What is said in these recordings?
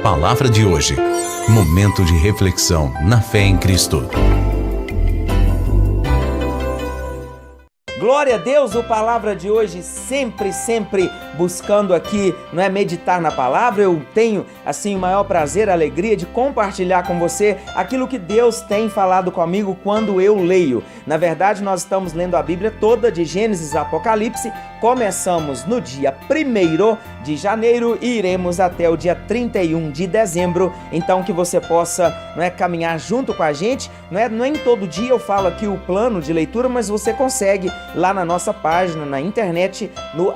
Palavra de hoje. Momento de reflexão na fé em Cristo. Glória a Deus, o Palavra de hoje sempre buscando aqui, não é, meditar na Palavra. Eu tenho, assim, o maior prazer, a alegria de compartilhar com você aquilo que Deus tem falado comigo quando eu leio. Na verdade, nós estamos lendo a Bíblia toda, de Gênesis a Apocalipse. Começamos no dia 1º de janeiro e iremos até o dia 31 de dezembro. Então, que você possa, não é, caminhar junto com a gente. Não é em todo dia eu falo aqui o plano de leitura, mas você consegue lá na nossa página, na internet, no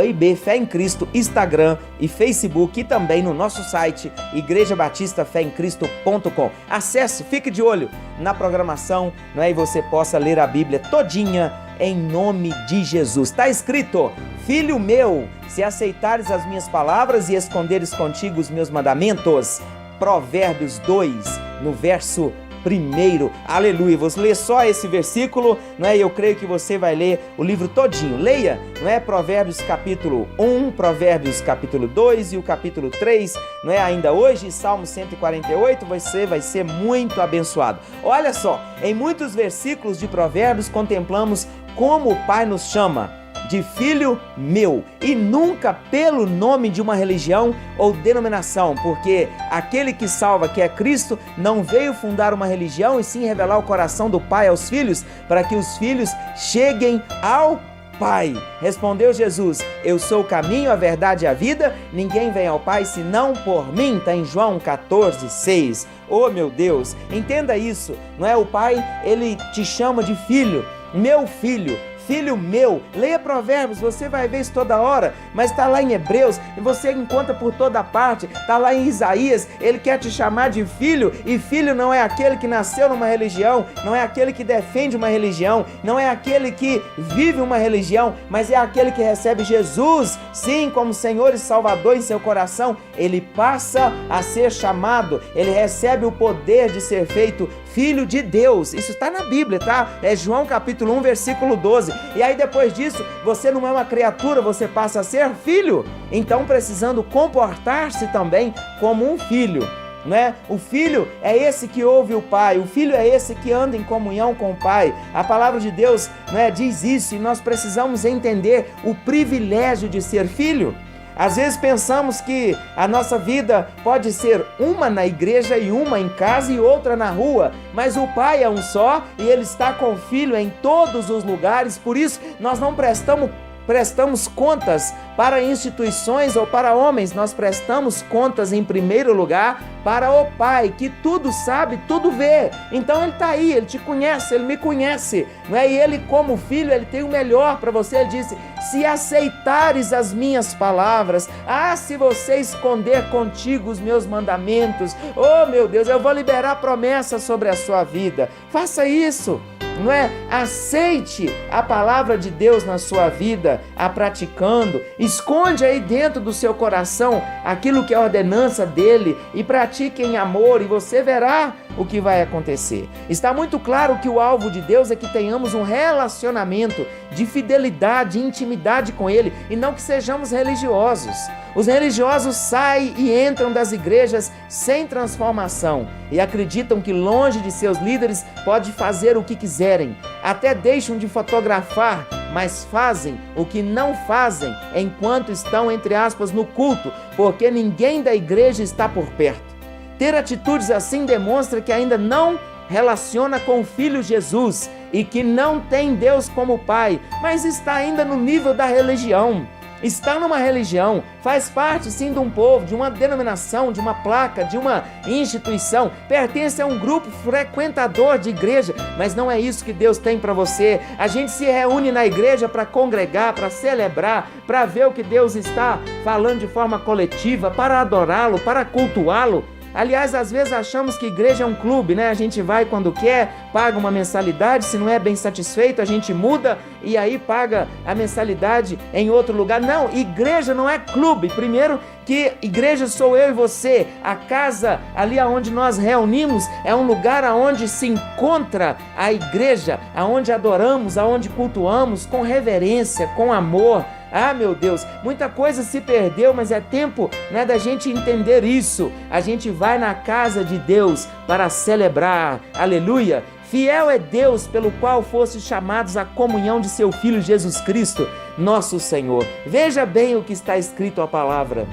@IB Fé em Cristo, Instagram e Facebook, e também no nosso site, igrejabatistaféemcristo.com. Acesse, fique de olho na programação, não é? E você possa ler a Bíblia todinha em nome de Jesus. Está escrito: Filho meu, se aceitares as minhas palavras e esconderes contigo os meus mandamentos. Provérbios 2, no verso 1º, aleluia. Vou ler só esse versículo, não é? Eu creio que você vai ler o livro todinho. Leia, não é? Provérbios capítulo 1, Provérbios capítulo 2 e o capítulo 3, não é? Ainda hoje, Salmo 148, você vai ser muito abençoado. Olha só, em muitos versículos de Provérbios contemplamos como o Pai nos chama de filho meu, e nunca pelo nome de uma religião ou denominação, porque aquele que salva, que é Cristo, não veio fundar uma religião e sim revelar o coração do Pai aos filhos, para que os filhos cheguem ao Pai. Respondeu Jesus: eu sou o caminho, a verdade e a vida, ninguém vem ao Pai senão por mim. Está em João 14:6. Oh meu Deus, entenda isso, não é? O Pai, ele te chama de filho, meu filho, filho meu. Leia Provérbios, você vai ver isso toda hora, mas está lá em Hebreus e você encontra por toda parte, está lá em Isaías. Ele quer te chamar de filho, e filho não é aquele que nasceu numa religião, não é aquele que defende uma religião, não é aquele que vive uma religião, mas é aquele que recebe Jesus, sim, como Senhor e Salvador em seu coração. Ele passa a ser chamado, ele recebe o poder de ser feito filho de Deus. Isso está na Bíblia, tá? É João capítulo 1, versículo 12. E aí depois disso, você não é uma criatura, você passa a ser filho. Então, precisando comportar-se também como um filho, né? O filho é esse que ouve o Pai, o filho é esse que anda em comunhão com o Pai. A palavra de Deus, né, diz isso, e nós precisamos entender o privilégio de ser filho. Às vezes pensamos que a nossa vida pode ser uma na igreja e uma em casa e outra na rua, mas o Pai é um só e Ele está com o Filho em todos os lugares. Por isso nós não prestamos contas para instituições ou para homens, nós prestamos contas em primeiro lugar para o Pai, que tudo sabe, tudo vê. Então Ele está aí, Ele te conhece, Ele me conhece, não é? E Ele, como filho, Ele tem o melhor para você. Ele disse: se aceitares as minhas palavras, se você esconder contigo os meus mandamentos, oh meu Deus, eu vou liberar promessas sobre a sua vida. Faça isso, não é? Aceite a palavra de Deus na sua vida, a praticando. Esconde aí dentro do seu coração aquilo que é a ordenança dele e pratique em amor, e você verá o que vai acontecer. Está muito claro que o alvo de Deus é que tenhamos um relacionamento de fidelidade, intimidade com Ele, e não que sejamos religiosos. Os religiosos saem e entram das igrejas sem transformação e acreditam que longe de seus líderes pode fazer o que quiserem. Até deixam de fotografar, mas fazem o que não fazem enquanto estão, entre aspas, no culto, porque ninguém da igreja está por perto. Ter atitudes assim demonstra que ainda não relaciona com o Filho Jesus e que não tem Deus como Pai, mas está ainda no nível da religião. Está numa religião, faz parte sim de um povo, de uma denominação, de uma placa, de uma instituição, pertence a um grupo frequentador de igreja, mas não é isso que Deus tem para você. A gente se reúne na igreja para congregar, para celebrar, para ver o que Deus está falando de forma coletiva, para adorá-lo, para cultuá-lo. Aliás, às vezes achamos que igreja é um clube, né? A gente vai quando quer, paga uma mensalidade, se não é bem satisfeito, a gente muda e aí paga a mensalidade em outro lugar. Não, igreja não é clube. Primeiro que igreja sou eu e você. A casa ali onde nós reunimos é um lugar onde se encontra a igreja, aonde adoramos, aonde cultuamos com reverência, com amor, Ah, meu Deus, muita coisa se perdeu, mas é tempo, né, da gente entender isso. A gente vai na casa de Deus para celebrar, aleluia. Fiel é Deus pelo qual fostes chamados à comunhão de seu Filho Jesus Cristo, nosso Senhor. Veja bem o que está escrito a palavra.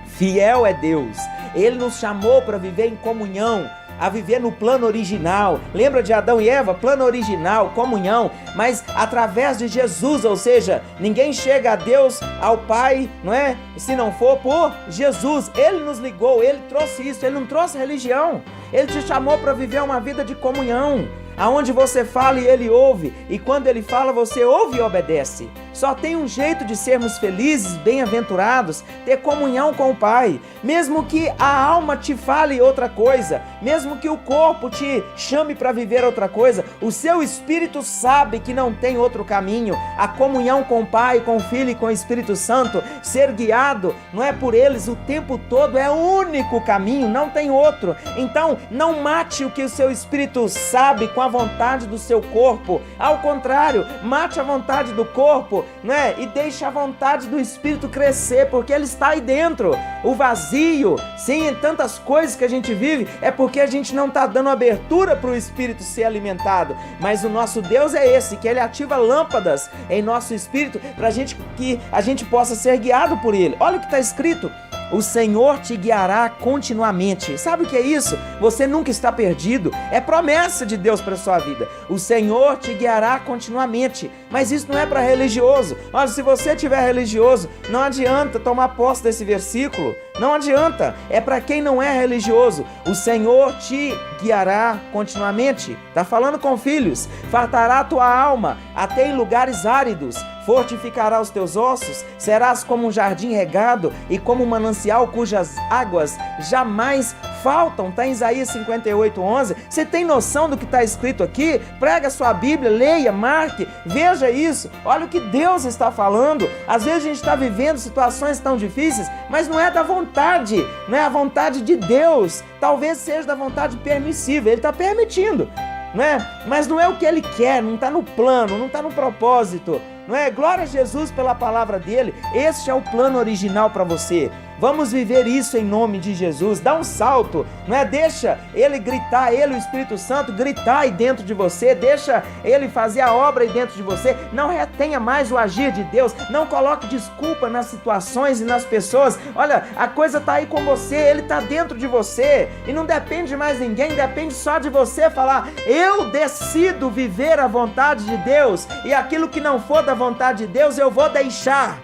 Fiel é Deus. Ele nos chamou para viver em comunhão, a viver no plano original. Lembra de Adão e Eva? Plano original, comunhão, mas através de Jesus, ou seja, ninguém chega a Deus, ao Pai, não é? Se não for por Jesus. Ele nos ligou, Ele trouxe isso, Ele não trouxe religião. Ele te chamou para viver uma vida de comunhão, aonde você fala e Ele ouve, e quando Ele fala você ouve e obedece. Só tem um jeito de sermos felizes, bem-aventurados, ter comunhão com o Pai. Mesmo que a alma te fale outra coisa, mesmo que o corpo te chame para viver outra coisa, o seu espírito sabe que não tem outro caminho. A comunhão com o Pai, com o Filho e com o Espírito Santo, ser guiado, não é por eles o tempo todo, é o único caminho, não tem outro. Então, não mate o que o seu espírito sabe com a vontade do seu corpo. Ao contrário, mate a vontade do corpo, não é? E deixe a vontade do Espírito crescer, porque Ele está aí dentro. O vazio, sim, em tantas coisas que a gente vive, é porque a gente não está dando abertura para o Espírito ser alimentado. Mas o nosso Deus é esse, que Ele ativa lâmpadas em nosso espírito para que a gente possa ser guiado por Ele. Olha o que está escrito: o Senhor te guiará continuamente. Sabe o que é isso? Você nunca está perdido. É promessa de Deus para a sua vida. O Senhor te guiará continuamente. Mas isso não é para religioso. Olha, se você tiver religioso, não adianta tomar posse desse versículo. Não adianta. É para quem não é religioso. O Senhor te guiará continuamente. Está falando com filhos. Fartará a tua alma até em lugares áridos. Fortificará os teus ossos, serás como um jardim regado e como um manancial cujas águas jamais faltam. Está em Isaías 58:11. Você tem noção do que está escrito aqui? Prega a sua Bíblia, leia, marque, veja isso. Olha o que Deus está falando. Às vezes a gente está vivendo situações tão difíceis, mas não é da vontade, não é a vontade de Deus. Talvez seja da vontade permissiva, Ele está permitindo, não é? Mas não é o que Ele quer, não está no plano, não está no propósito. Não é? Glória a Jesus pela palavra dele. Este é o plano original para você. Vamos viver isso em nome de Jesus. Dá um salto, não é? Deixa Ele gritar, Ele, o Espírito Santo, gritar aí dentro de você. Deixa Ele fazer a obra aí dentro de você. Não retenha mais o agir de Deus. Não coloque desculpa nas situações e nas pessoas. Olha, a coisa está aí com você, Ele está dentro de você. E não depende de mais ninguém, depende só de você falar: eu decido viver a vontade de Deus, e aquilo que não for da vontade de Deus eu vou deixar.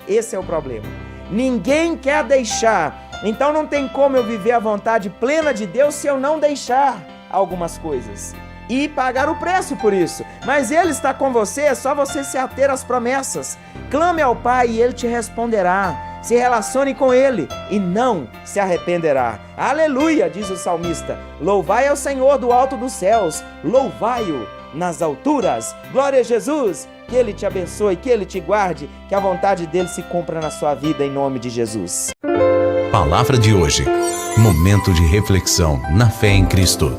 Esse é o problema. Ninguém quer deixar. Então não tem como eu viver a vontade plena de Deus se eu não deixar algumas coisas e pagar o preço por isso. Mas Ele está com você, é só você se ater às promessas. Clame ao Pai e Ele te responderá. Se relacione com Ele e não se arrependerá. Aleluia, diz o salmista. Louvai ao Senhor do alto dos céus, louvai-o nas alturas. Glória a Jesus. Que Ele te abençoe, que Ele te guarde, que a vontade dEle se cumpra na sua vida em nome de Jesus. Palavra de hoje. Momento de reflexão na fé em Cristo.